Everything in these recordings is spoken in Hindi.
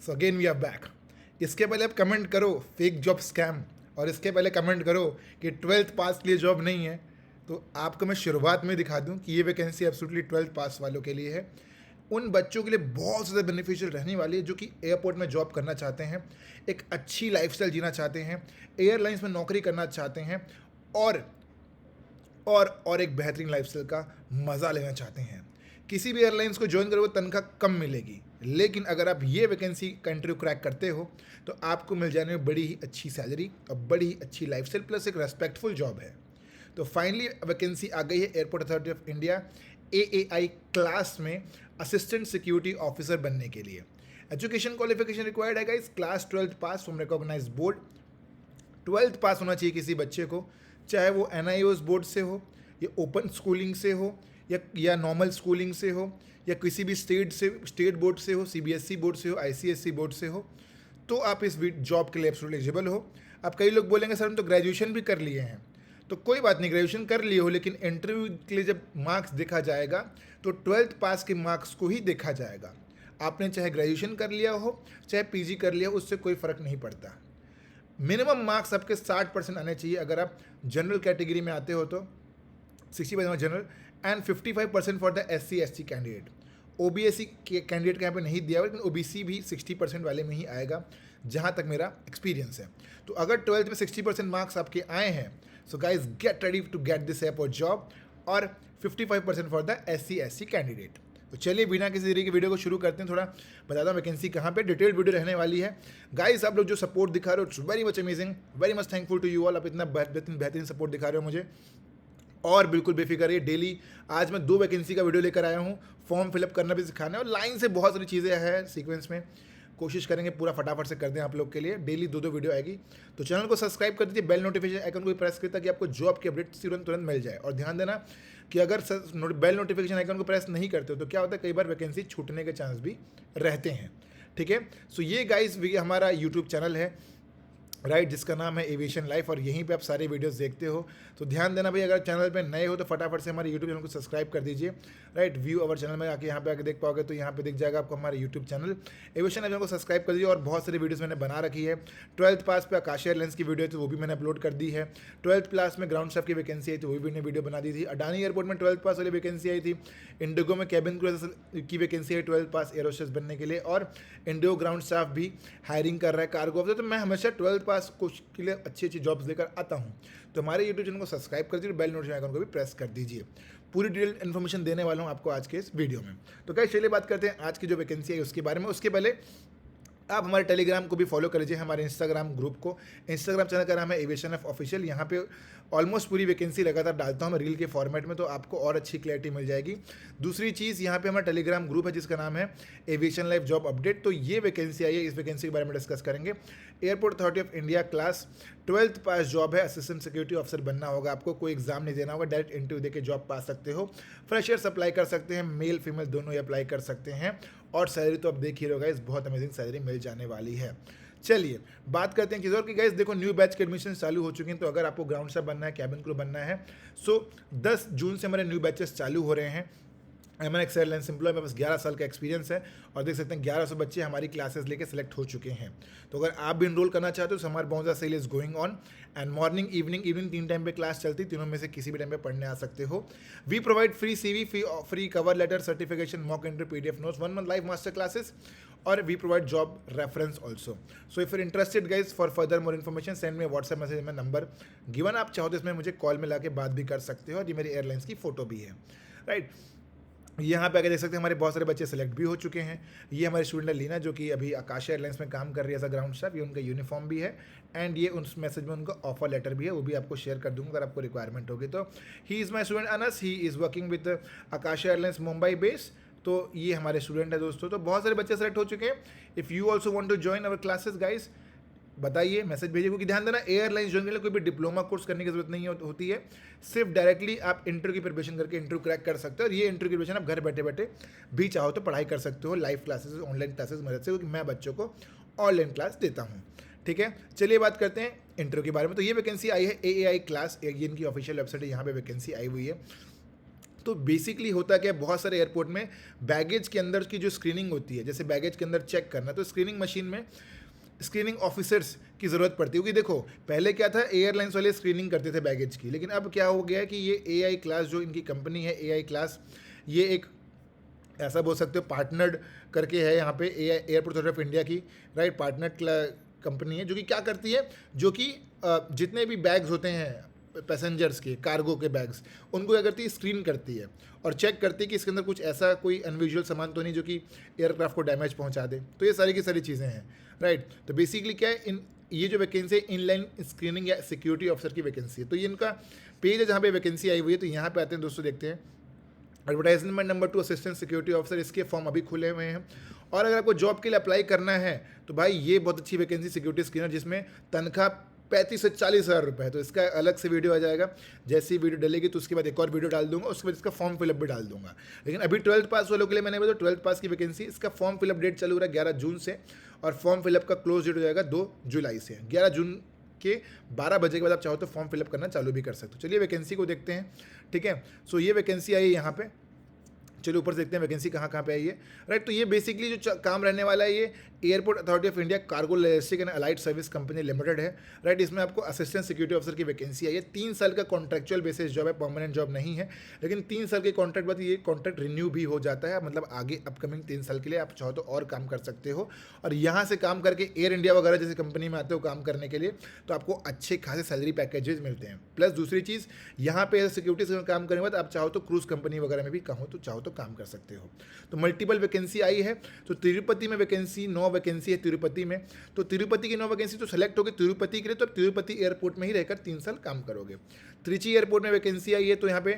So again we are back. इसके पहले आप कमेंट करो फेक जॉब स्कैम, और इसके पहले कमेंट करो कि 12th पास के लिए जॉब नहीं है, तो आपको मैं शुरुआत में दिखा दूं कि ये वैकेंसी एब्सोल्युटली 12th पास वालों के लिए है। उन बच्चों के लिए बहुत ज़्यादा बेनिफिशियल रहने वाली है जो कि एयरपोर्ट में जॉब करना चाहते हैं, एक अच्छी लाइफस्टाइल जीना चाहते हैं, एयरलाइंस में नौकरी करना चाहते हैं, और एक बेहतरीन लाइफस्टाइल का मज़ा लेना चाहते हैं। किसी भी एयरलाइंस को ज्वाइन करोगे तनख्वाह कम मिलेगी, लेकिन अगर आप ये वैकेंसी का इंटरव्यू क्रैक करते हो तो आपको मिल जाने में बड़ी ही अच्छी सैलरी और बड़ी ही अच्छी लाइफस्टाइल प्लस एक रेस्पेक्टफुल जॉब है। तो फाइनली वैकेंसी आ गई है airport authority of India AAI class में असिस्टेंट सिक्योरिटी ऑफिसर बनने के लिए। एजुकेशन क्वालिफिकेशन रिक्वायर्ड है guys, class 12th pass from recognised board. 12th pass होना चाहिए किसी बच्चे को, चाहे वो NIOS बोर्ड से हो या ओपन स्कूलिंग से हो या नॉर्मल स्कूलिंग से हो या किसी भी स्टेट बोर्ड से हो, CBSE बोर्ड से हो, ICSE बोर्ड से हो, तो आप इस जॉब के लिए एब्सोल्युटली एलिजिबल हो। अब कई लोग बोलेंगे सर हम तो ग्रेजुएशन भी कर लिए हैं, तो कोई बात नहीं, ग्रेजुएशन कर लिए हो, लेकिन इंटरव्यू के लिए जब मार्क्स देखा जाएगा तो 12th पास के मार्क्स को ही देखा जाएगा। आपने चाहे ग्रेजुएशन कर लिया हो चाहे PG कर लिया हो, उससे कोई फ़र्क नहीं पड़ता। मिनिमम मार्क्स आपके 60% आने चाहिए। अगर आप जनरल कैटेगरी में आते हो तो 60% general and 55% for the SC/ST candidate. OBC के कैंडिडेट का यहाँ पे नहीं दिया हुआ, लेकिन OBC भी 60% वाले में ही आएगा जहाँ तक मेरा एक्सपीरियंस है। तो अगर 12th में 60% मार्क्स आपके आए हैं, so guys get ready to get this airport job, और 55% फॉर द SC/ST कैंडिडेट। तो चलिए बिना किसी तरीके की वीडियो को शुरू करते हैं। थोड़ा बताता हूँ वैकेंसी कहाँ पे, डिटेल्ड वीडियो रहने वाली है। गाइस आप लोग जो सपोर्ट दिखा रहे हो, it's very much amazing, very much thankful to you all. आप इतना बेहतरीन सपोर्ट दिखा रहे हो मुझे, और बिल्कुल बेफिक्र रहिए। डेली आज मैं 2 वैकेंसी का वीडियो लेकर आया हूँ, फॉर्म फिलअप करना भी सिखाना है, और लाइन से बहुत सारी चीज़ें हैं सीक्वेंस में, कोशिश करेंगे पूरा फटाफट से कर दें आप लोग के लिए। डेली 2 वीडियो आएगी, तो चैनल को सब्सक्राइब कर दीजिए, बेल नोटिफिकेशन आइकन को भी प्रेस करिए ताकि आपको जॉब की अपडेट तुरंत मिल जाए। और ध्यान देना कि अगर बेल नोटिफिकेशन आइकन को प्रेस नहीं करते हो तो क्या होता है, कई बार वैकेंसी छूटने के चांस भी रहते हैं। ठीक है, सो ये गाइस हमारा यूट्यूब चैनल है, राइट, जिसका नाम है एविएशन लाइफ, और यहीं पे आप सारे वीडियोस देखते हो। तो ध्यान देना भाई, अगर चैनल पे नए हो तो फटाफट से हमारे यूट्यूब चैनल को सब्सक्राइब कर दीजिए, राइट। व्यू अवर चैनल में आके यहाँ पे आके देख पाओगे, तो यहाँ पे दिख जाएगा आपको हमारा यूट्यूब चैनल एविएशन लाइफ को सब्सक्राइब कर दीजिए। और बहुत सारी वीडियोस मैंने बना रखी है। 12th पास पे आकाश एयरलाइंस की वीडियो थी, वो भी मैंने अपलोड कर दी है। 12th क्लास में ग्राउंड स्टाफ की वैकेंसी आई थी, वो भी मैंने वीडियो बना दी थी। अडानी एयरपोर्ट में 12th पास वाली वैकेंसी आई थी। इंडिगो में कैबिन क्रू की वैकेंसी है 12th पास एयरोस्टेस बनने के लिए, और इंडिगो ग्राउंड स्टाफ भी हायरिंग कर रहा है कार्गो ऑफिसर। तो मैं हमेशा 12th पास कुछ के लिए अच्छी अच्छी जॉब्स लेकर आता हूँ। तो हमारे यूट्यूब चैनल को सब्सक्राइब कर दीजिए, बेल नोटिफिकेशन आइकन को भी प्रेस कर दीजिए। पूरी डिटेल इन्फॉर्मेशन देने वाला हूँ आपको आज के इस वीडियो में। तो गाइस चलिए बात करते हैं आज की जो वैकेंसी है उसके बारे में। उसके पहले आप हमारे टेलीग्राम को भी फॉलो कर लीजिए, हमारे इंस्टाग्राम ग्रुप को। इंस्टाग्राम चैनल का नाम है एविएशन लाइफ ऑफिशियल। यहाँ पे ऑलमोस्ट पूरी वैकेंसी लगातार डालता हूँ मैं रील के फॉर्मेट में, तो आपको और अच्छी क्लैरिटी मिल जाएगी। दूसरी चीज़, यहाँ पे हमारा टेलीग्राम ग्रुप है जिसका नाम है एविएशन लाइफ जॉब अपडेट। तो ये वैकेंसी आई है, इस वैकेंसी के बारे में डिस्कस करेंगे। Airport authority of India class 12th pass job है, असिस्टेंट सिक्योरिटी ऑफिसर बनना होगा आपको। कोई एग्जाम नहीं देना होगा, डायरेक्ट इंटरव्यू देके जॉब पा सकते हो। फ्रेशर्स अप्लाई कर सकते हैं, मेल फीमेल दोनों ही अप्लाई कर सकते हैं। और सैलरी तो आप देख ही रहोगा, इस बहुत अमेजिंग सैलरी मिल जाने वाली है। चलिए बात करते हैं चीज़ और कि गाइस देखो, न्यू बैच के एडमिशन चालू हो चुके हैं। तो अगर आपको ग्राउंड स्टाफ बनना है, कैबिन क्रू बनना है, सो 10 जून से हमारे न्यू बैचेस चालू हो रहे हैं। MNX एयरलाइंस एम्प्लॉय, मेरे पास 11 साल का एक्सपीरियंस है, और देख सकते हैं 1100 बच्चे हमारी क्लासेस लेके सिलेक्ट हो चुके हैं। तो अगर आप भी इनरोल करना चाहते हो तो हमारे बहुत ज़्यादा sale is going on, and morning evening 3 time पे क्लास चलती, तीनों में से किसी भी टाइम पे पढ़ने आ सकते हो। We provide free CV, free cover letter, certification, mock interview, PDF notes, 1 month live master classes, और we provide job reference also. So if you interested guys for further more information send me WhatsApp message में नंबर गिवन। आप चाहो तो इसमें मुझे कॉल में लाके बात भी कर सकते हो, और ये मेरी एयरलाइंस की फोटो भी है, राइट। यहाँ पे आगे देख सकते हैं हमारे बहुत सारे बच्चे सेलेक्ट भी हो चुके हैं। ये हमारे स्टूडेंट है लीना, जो कि अभी आकाश एयरलाइंस में काम कर रही है एज अ ग्राउंड स्टाफ। ये उनका यूनिफॉर्म भी है, एंड ये उस मैसेज में उनका ऑफर लेटर भी है, वो भी आपको शेयर कर दूंगा अगर आपको रिक्वायरमेंट होगी तो। He is my student Anas, he is working with Akash airlines Mumbai base. तो ये हमारे स्टूडेंट है दोस्तों। तो बहुत सारे बच्चे सेलेक्ट हो चुके हैं। If you also want to join our classes guys, बताइए, मैसेज भेजिए। क्योंकि ध्यान देना, एयरलाइंस ज्वाइन करने के लिए कोई भी डिप्लोमा कोर्स करने की जरूरत नहीं होती है। सिर्फ डायरेक्टली आप इंटरव्यू की प्रिपरेशन करके इंटरव्यू क्रैक कर सकते हो, और ये इंटरव्यू की प्रिपरेशन आप घर बैठे बैठे भी चाहो तो पढ़ाई कर सकते हो, लाइव क्लासेस, ऑनलाइन क्लासेस मदद से, क्योंकि मैं बच्चों को ऑनलाइन क्लास देता हूँ। ठीक है, चलिए बात करते हैं इंटरव्यू के बारे में। तो ये वैकेंसी आई है AAI क्लास, ये इनकी ऑफिशियल वेबसाइट है, यहाँ पे वैकेंसी आई हुई है। तो बेसिकली होता क्या है, बहुत सारे एयरपोर्ट में बैगेज के अंदर की जो स्क्रीनिंग होती है, जैसे बैगेज के अंदर चेक करना, तो स्क्रीनिंग मशीन में स्क्रीनिंग ऑफिसर्स की ज़रूरत पड़ती है। क्योंकि देखो पहले क्या था, एयरलाइंस वाले स्क्रीनिंग करते थे बैगेज की, लेकिन अब क्या हो गया है कि ये एआई क्लास जो इनकी कंपनी है, एआई क्लास, ये एक ऐसा बोल सकते हो पार्टनर्ड करके है यहाँ पे एयरपोर्ट ऑफ इंडिया की, राइट, पार्टनर्ड कंपनी है जो कि क्या करती है, जो कि जितने भी बैग्स होते हैं पैसेंजर्स के, कार्गो के बैग्स, उनको क्या करती है, स्क्रीन करती है और चेक करती है कि इसके अंदर कुछ ऐसा कोई अनयूजुअल सामान तो नहीं जो कि एयरक्राफ्ट को डैमेज पहुंचा दे। तो ये सारी की सारी चीज़ें हैं, राइट। तो बेसिकली क्या है, ये जो वैकेंसी है इनलाइन स्क्रीनिंग या सिक्योरिटी ऑफिसर की वैकेंसी है। तो ये इनका पेज है जहाँ पे वैकेंसी आई हुई है। तो यहाँ पे आते हैं दोस्तों, देखते हैं advertisement number 2 assistant security officer, इसके फॉर्म अभी खुले हुए हैं। और अगर आपको जॉब के लिए अप्लाई करना है तो भाई ये बहुत अच्छी वैकेंसी सिक्योरिटी स्क्रीनर, जिसमें तनख्वाह 35 से 40 हज़ार रुपये है। तो इसका अलग से वीडियो आ जाएगा, जैसे ही वीडियो डलेगी तो उसके बाद एक और वीडियो डाल दूंगा, उसके बाद इसका फॉर्म फिलअप भी डाल दूंगा। लेकिन अभी 12th पास वालों के लिए मैंने बताया 12th पास की वैकेंसी, इसका फॉर्म फिलअप डेट चालू रहा है 11 जून से, और फॉर्म फिलअप का क्लोज डेट हो जाएगा 2 जुलाई से। 11 जून के 12 बजे के बाद आप चाहो तो फॉर्म फिलअप करना चालू भी कर सकते हो। चलिए वैकेंसी को देखते हैं, ठीक है। सो ये वैकेंसी आई है यहाँ पे, चलिए ऊपर से देखते हैं वैकेंसी कहाँ कहाँ पे आई है, राइट। तो ये बेसिकली जो काम रहने वाला है, ये airport authority of India cargo logistic and allied service company limited है, राइट। इसमें आपको असिस्टेंट सिक्योरिटी ऑफिसर की वैकेंसी आई है। 3 साल का कॉन्ट्रैक्चुअल बेसिस जॉब है, परमानेंट जॉब नहीं है, लेकिन 3 साल के कॉन्ट्रैक्ट बाद ये कॉन्ट्रैक्ट रिन्यू भी हो जाता है, मतलब आगे अपकमिंग 3 साल के लिए आप चाहो तो और काम कर सकते हो। और यहाँ से काम करके एयर इंडिया वगैरह जैसी कंपनी में आते हो काम करने के लिए, तो आपको अच्छे खासे सैलरी पैकेजेस मिलते हैं। प्लस दूसरी चीज़, यहाँ पे सिक्योरिटी से काम करने के बाद आप चाहो तो क्रूज कंपनी वगैरह में भी चाहो तो काम कर सकते हो। तो मल्टीपल वैकेंसी आई है। तो तिरुपति में वैकेंसी 9 वैकेंसी है तिरुपति में। तो तिरुपति की 9 वैकेंसी तो सेलेक्ट होगी तिरुपति के लिए, तो आप तिरुपति एयरपोर्ट में ही रहकर 3 साल काम करोगे। त्रिची एयरपोर्ट में वैकेंसी आई है, तो यहाँ पे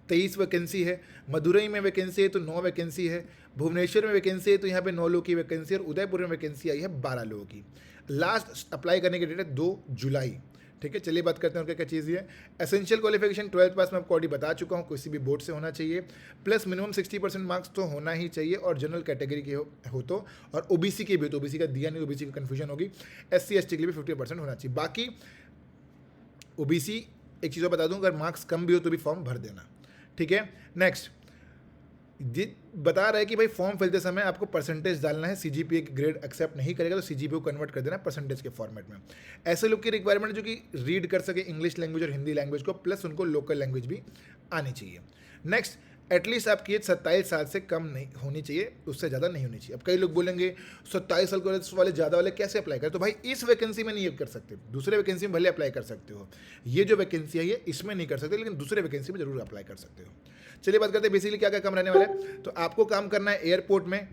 23 वैकेंसी है। मदुरई में वैकेंसी है तो 9 वैकेंसी है। भुवनेश्वर में वैकेंसी है तो यहाँ पे 9 लोगों की वैकेंसी, और उदयपुर में वैकेंसी आई है 12 लोगों की। लास्ट अप्लाई करने की डेट है 2 जुलाई, ठीक है। चलिए बात करते हैं उनका क्या चीज़ है। एसेंशियल क्वालिफिकेशन 12th पास में आपको ऑलरेडी बता चुका हूँ, किसी भी बोर्ड से होना चाहिए, प्लस मिनिमम 60% मार्क्स तो होना ही चाहिए, और जनरल कैटेगरी के हो तो, और ओबीसी के भी हो तो, ओबीसी का दिया नहीं, ओबीसी की कन्फ्यूजन होगी। SC ST के लिए भी 50% होना चाहिए। बाकी ओबीसी एक चीज़ और बता दूँ, अगर मार्क्स कम भी हो तो भी फॉर्म भर देना, ठीक है। नेक्स्ट बता रहा है कि भाई फॉर्म फिलते समय आपको परसेंटेज डालना है, CGPA की ग्रेड एक्सेप्ट नहीं करेगा तो CGPA को कन्वर्ट कर देना परसेंटेज के फॉर्मेट में। ऐसे लोग की रिक्वायरमेंट जो कि रीड कर सके इंग्लिश लैंग्वेज और हिंदी लैंग्वेज को, प्लस उनको लोकल लैंग्वेज भी आनी चाहिए। नेक्स्ट, एटलीस्ट आपकी एज 27 साल से कम नहीं होनी चाहिए, उससे ज़्यादा नहीं होनी चाहिए। अब कई लोग बोलेंगे 27 साल वाले ज़्यादा वाले कैसे अप्लाई करें, तो भाई इस वैकेंसी में नहीं कर सकते, दूसरे वैकेंसी में भले अप्लाई कर सकते हो। ये जो वैकेंसी है ये इसमें नहीं कर सकते, लेकिन दूसरे वैकेंसी में जरूर अप्लाई कर सकते हो। चलिए बात करते हैं बेसिकली क्या क्या काम रहने वाला है। तो आपको काम करना है एयरपोर्ट में,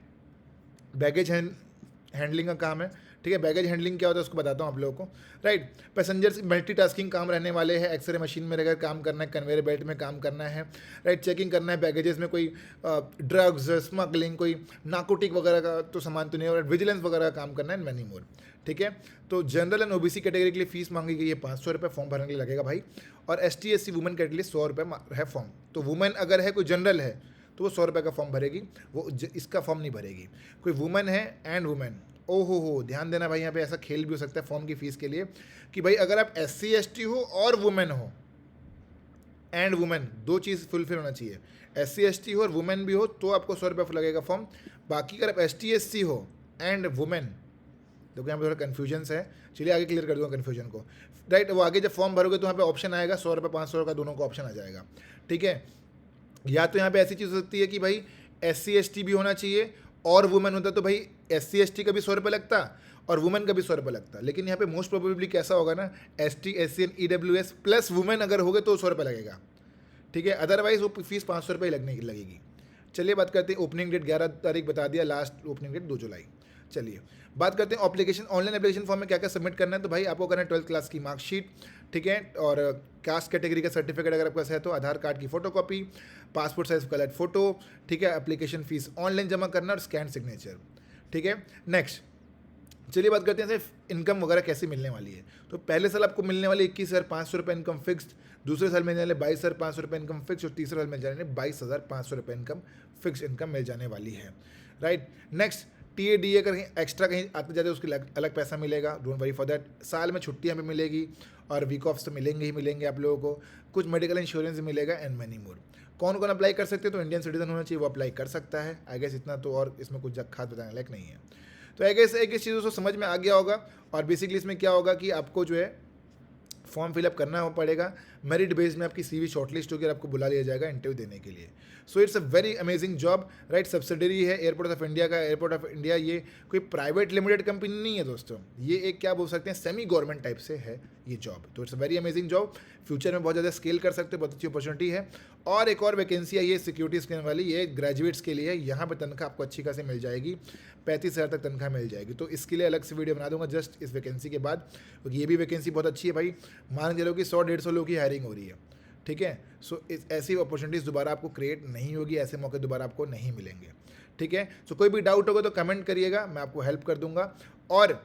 बैगेज हैंडलिंग का काम है, ठीक है। बैगेज हैंडलिंग क्या होता है उसको बताता हूँ आप लोगों को, राइट। पैसेंजर्स मल्टीटास्किंग काम रहने वाले हैं, एक्सरे मशीन में रहकर काम करना है, कन्वेयर बेल्ट में काम करना है, राइट। चेकिंग करना है बैगेजेस में कोई ड्रग्स, स्मगलिंग, कोई नार्कोटिक वगैरह का तो सामान तो नहीं, और विजिलेंस वगैरह का काम करना है, मैनी मोर, ठीक है। तो जनरल एंड ओबीसी कैटेगरी के लिए फीस मांगी गई है 500 रुपये, फॉर्म भरने के लिए लगेगा भाई। और ST SC वुमेन कैटेगरी के लिए 100 रुपये है फॉर्म। तो वुमेन अगर है, कोई जनरल है तो वो 100 रुपये का फॉर्म भरेगी, वो इसका फॉर्म नहीं भरेगी। कोई वुमेन है एंड वुमेन, हो ध्यान देना भाई, यहाँ पे ऐसा खेल भी हो सकता है फॉर्म की फीस के लिए कि भाई अगर आप SC ST हो और वुमेन हो, एंड वुमेन, 2 चीज़ फुलफिल होना चाहिए, SC ST हो और वुमेन भी हो तो आपको 100 रुपये लगेगा फॉर्म। बाकी अगर आप ST SC हो एंड वुमेन, देखो यहाँ पे थोड़ा कन्फ्यूजन है, चलिए आगे क्लियर कर दूँगा कन्फ्यूजन को, राइट। वो आगे जब फॉर्म भरोगे तो यहाँ पे ऑप्शन आएगा 100 रुपये 500 का, दोनों का ऑप्शन आ जाएगा, ठीक है। या तो यहाँ पे ऐसी चीज़ हो सकती है कि भाई SC ST भी होना चाहिए और वुमेन होता तो भाई SC ST का भी 100 रुपये लगता और वुमेन का भी 100 रुपये लगता। लेकिन यहाँ पे मोस्ट प्रोबेबली कैसा होगा ना, ST SC and EWS plus women अगर हो गए तो 100 रुपये लगेगा, ठीक है। अदरवाइज वो फीस 500 रुपये लगने की लगेगी। चलिए बात करते हैं, ओपनिंग डेट 11 तारीख बता दिया, लास्ट ओपनिंग डेट 2 जुलाई। चलिए बात करते हैं एप्लीकेशन, ऑनलाइन एप्लीकेशन फॉर्म में क्या क्या सबमिट करना है। तो भाई आपको करना है 12th क्लास की मार्कशीट, ठीक है, और कास्ट कैटेगरी का सर्टिफिकेट अगर आपके पास है तो, आधार कार्ड की photocopy, passport size colour photo, ठीक है। एप्लीकेशन फीस ऑनलाइन जमा करना और स्कैन सिग्नेचर, ठीक है। नेक्स्ट चलिए बात करते हैं सिर्फ इनकम वगैरह कैसे मिलने वाली है। तो पहले साल आपको मिलने वाली 21,500 रुपये इनकम फिक्स्ड, दूसरे साल मिलने वाले 22,500 रुपये इनकम फिक्स, और तीसरे साल मिल जाने 22,500 रुपये इनकम फिक्स इनकम मिल जाने वाली है, राइट। नेक्स्ट TADA अगर कहीं एक्स्ट्रा कहीं आते जाते उसके अलग पैसा मिलेगा, डोंट वरी फॉर दैट। साल में छुट्टियाँ भी मिलेगी और वीक ऑफ्स तो मिलेंगे ही मिलेंगे आप लोगों को, कुछ मेडिकल इंश्योरेंस भी मिलेगा एंड मैनी मोर। कौन कौन अप्लाई कर सकते हैं? तो इंडियन सिटीजन होना चाहिए, वो अप्लाई कर सकता है। आई गेस इतना तो, और इसमें कुछ खास बताने लायक नहीं है। तो आई गेस एक चीज़ों को समझ में आ गया होगा। और बेसिकली इसमें क्या होगा कि आपको जो है फॉर्म फिलअप करना हो पड़ेगा, मेरिट बेस में आपकी CV शॉर्टलिस्ट होकर आपको बुला लिया जाएगा इंटरव्यू देने के लिए। So it's a very amazing job, right. Subsidiary है एयरपोर्ट ऑफ इंडिया का। एयरपोर्ट ऑफ इंडिया ये कोई प्राइवेट लिमिटेड कंपनी नहीं है दोस्तों, ये एक क्या बोल सकते हैं सेमी गवर्नमेंट टाइप से है ये जॉब। तो it's a very amazing job, future में बहुत ज़्यादा स्केल कर सकते हो, बहुत अच्छी अपॉर्चुनिटी है। और एक और वैकेंसी है ये सिक्योरिटी स्कैन वाली, ये ग्रेजुएट्स के लिए है। यहाँ पर तनख्वाह आपको अच्छी खासी मिल जाएगी, 35,000 तक तनख्वाह मिल जाएगी। तो इसके लिए अलग से वीडियो बना दूंगा जस्ट इस वैकेंसी के बाद, क्योंकि ये भी वैकेंसी बहुत अच्छी है भाई। मान के चलो कि 100-150 लोगों की हायरिंग हो रही है, ठीक है। सो ऐसी अपॉर्चुनिटीज़ दोबारा आपको क्रिएट नहीं होगी, ऐसे मौके दोबारा आपको नहीं मिलेंगे, ठीक है। सो कोई भी डाउट होगा तो कमेंट करिएगा, मैं आपको हेल्प कर दूंगा। और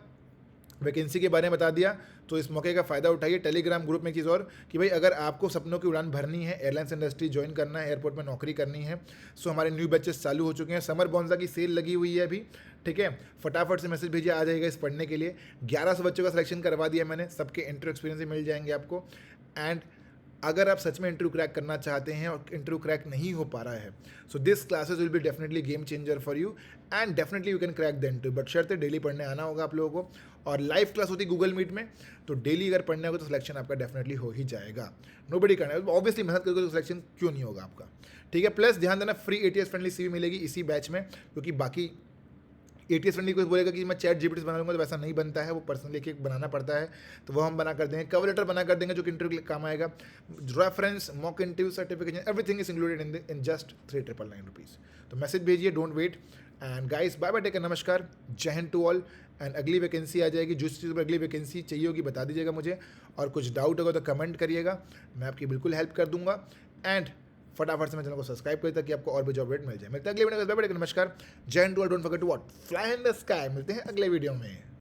वैकेंसी के बारे में बता दिया, तो इस मौके का फ़ायदा उठाइए। टेलीग्राम ग्रुप में एक चीज़ और कि भाई अगर आपको सपनों की उड़ान भरनी है, एयरलाइंस इंडस्ट्री ज्वाइन करना है, एयरपोर्ट में नौकरी करनी है, सो हमारे न्यू बैचेस चालू हो चुके हैं। समर बोनसा की सेल लगी हुई है अभी, ठीक है। फटाफट से मैसेज भेजिए, आ जाएगा इस पढ़ने के लिए। 1100 बच्चों का सिलेक्शन करवा दिया मैंने, सबके इंटरव्यू एक्सपीरियंस भी मिल जाएंगे आपको। एंड अगर आप सच में इंटरव्यू क्रैक करना चाहते हैं और इंटरव्यू क्रैक नहीं हो पा रहा है, so this classes will be definitely game changer for you and definitely you can crack the interview. But शर्त डेली पढ़ने आना होगा आप लोगों को, और लाइव क्लास होती है गूगल मीट में, तो डेली अगर पढ़ने होगा तो सिलेक्शन आपका डेफिनेटली हो ही जाएगा। नोबडी करना है, ऑब्वियसली मेहनत करके तो सिलेक्शन क्यों नहीं होगा आपका, ठीक है। प्लस ध्यान देना फ्री ATS फ्रेंडली CV मिलेगी इसी बैच में, क्योंकि बाकी ATS फ्रेंडली कोई बोलेगा कि मैं ChatGPT बना लूँगा, तो वैसा नहीं बनता है, वो पर्सनली एक बनाना पड़ता है, तो वो हम बना कर देंगे। कवर लेटर बना कर देंगे जो कि इंटरव्यू के लिए काम आएगा। Reference, mock interview, certification, everything is included in just 3,999 rupees. तो मैसेज भेजिए, don't wait. And guys bye bye, take care, नमस्कार, जय हिंद टू ऑल। एंड अगली वैकेंसी आ जाएगी, जिस चीज़ पर अगली वैकेंसी चाहिए होगी बता दीजिएगा मुझे, और कुछ डाउट होगा तो कमेंट करिएगा, मैं आपकी बिल्कुल हेल्प कर दूंगा। एंड फटाफट से मेरे चैनल को सब्सक्राइब करें ताकि आपको और भी जॉब रेट मिल जाए। मिलते हैं अगले वीडियो में, नमस्कार, जय हिंद to all, don't forget to what fly in the sky. मिलते हैं अगले वीडियो में।